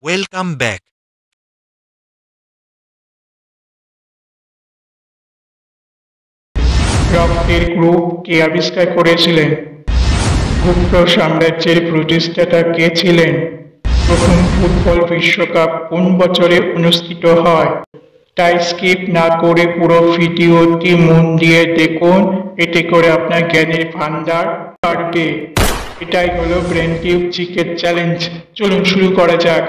Welcome back. রক্তের group কে আবিষ্কার করেছিলেন? গুপ্ত সাম্রাজ্যের প্রতিষ্ঠাতা কে ছিলেন? প্রথম ফুটবল বিশ্বকাপ কোন বছরে অনুষ্ঠিত হয়? তাই স্কিপ না করে পুরো ভিডিওটি মন দিয়ে দেখুন, এতে করে আপনার জ্ঞানের ভান্ডার বাড়বে। এটাই হলো ব্রেন টিউব জিকে চ্যালেঞ্জ। চলুন শুরু করা যাক।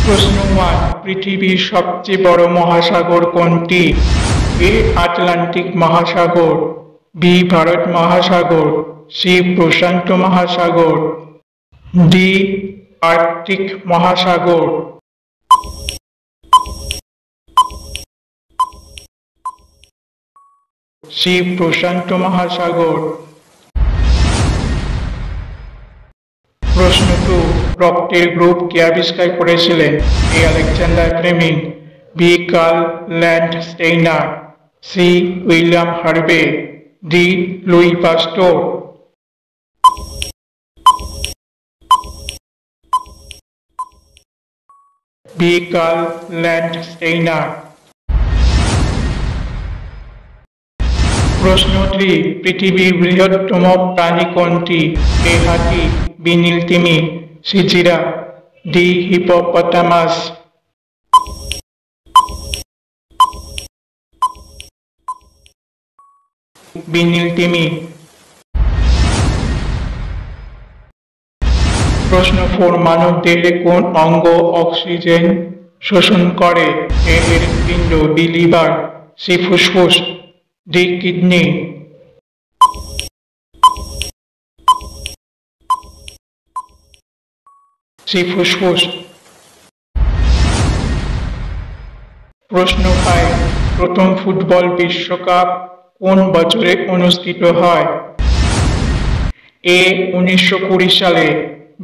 প্রশ্ন 1, পৃথিবীর সবচেয়ে বড় মহাসাগর কোনটি? এ আটলান্টিক মহাসাগর, বি ভারত মহাসাগর, সি প্রশান্ত মহাসাগর, ডি আর্কটিক মহাসাগর। সি প্রশান্ত মহাসাগর। প্রশ্ন 2, রক্তের গ্রুপ কে আবিষ্কার করেছিলেন? A Alexander Fleming, B Karl Landsteiner, C William Harvey, D Louis Pasteur. B Karl Landsteiner. প্রশ্ন 3, পৃথিবীর বৃহত্তম প্রাণী কোনটি? এ হাতি, বি নীলতিমি, C giraffe, D hippopotamus. B নীলতিমি। প্রশ্ন 4, মানব দেহে কোন অঙ্গ অক্সিজেন শোষণ করে? এ হৃৎপিণ্ড, বি লিভার, সি ফুসফুস, ডি কিডনি। সি ফুসফুস। প্রশ্ন 5, প্রথম ফুটবল বিশ্বকাপ কোন বছরে অনুষ্ঠিত হয়? এ 1920 সালে,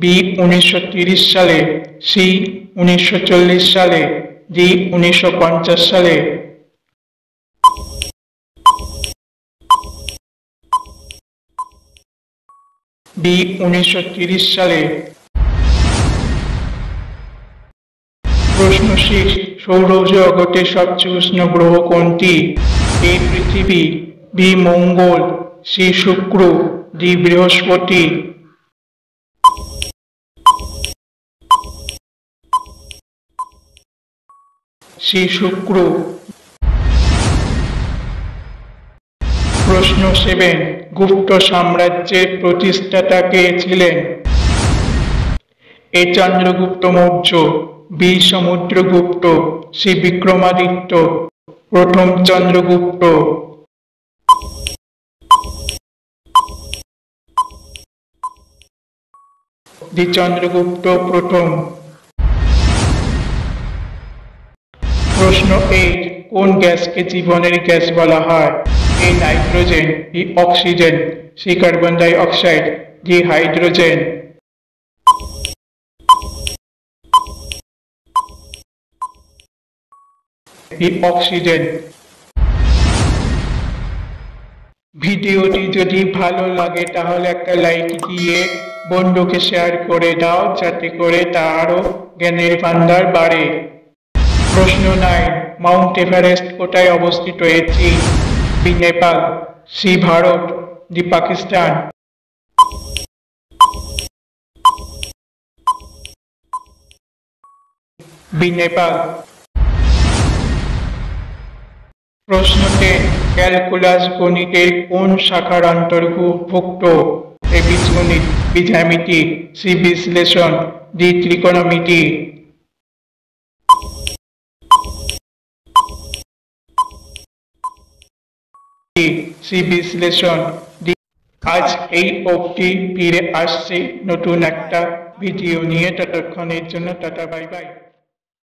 বি 1930 সালে, সি 1940 সালে, ডি 1950 সালে। বি 1930 সালে। প্রশ্ন 6, সৌরজগতের সবচেয়ে উষ্ণ গ্রহ কোনটি? এ পৃথিবী, বি মঙ্গল, সি শুক্র, ডি বৃহস্পতি। সি শুক্র। প্রশ্ন 7, গুপ্ত সাম্রাজ্যের প্রতিষ্ঠাতা কে ছিলেন? এ চন্দ্রগুপ্ত মৌর্য, বি সমুদ্রগুপ্ত, সি বিক্রমাদিত্য, প্রথম চন্দ্রগুপ্ত। ডি চন্দ্রগুপ্ত প্রথম। প্রশ্ন 8, কোন গ্যাসকে জীবনের গ্যাস বলা হয়? A nitrogen, B oxygen, C carbon dioxide, D hydrogen. D oxygen. ভিডিওটি যদি ভালো লাগে তাহলে একটা লাইক দিয়ে বন্ধুকে শেয়ার করে দাও, যাতে করে তারও জ্ঞানের ভান্ডার বাড়ে। প্রশ্ন 9, মাউন্ট এভারেস্ট কোথায় অবস্থিত? এ চীন, B Nepal, C Bharat, D Pakistan. B Nepal. প্রশ্ন 10, ক্যালকুলাস গণিতের কোন শাখার অন্তর্ভুক্ত? এ বীজগণিত, বি জ্যামিতি, সি বিশ্লেষণ, ডি ত্রিকোণমিতি। সি বিশ্লেষণ। আজ এই অবধি, ফিরে আসছে নতুন একটা ভিডিও নিয়ে। ততক্ষণের জন্য টাটা, বাই বাই।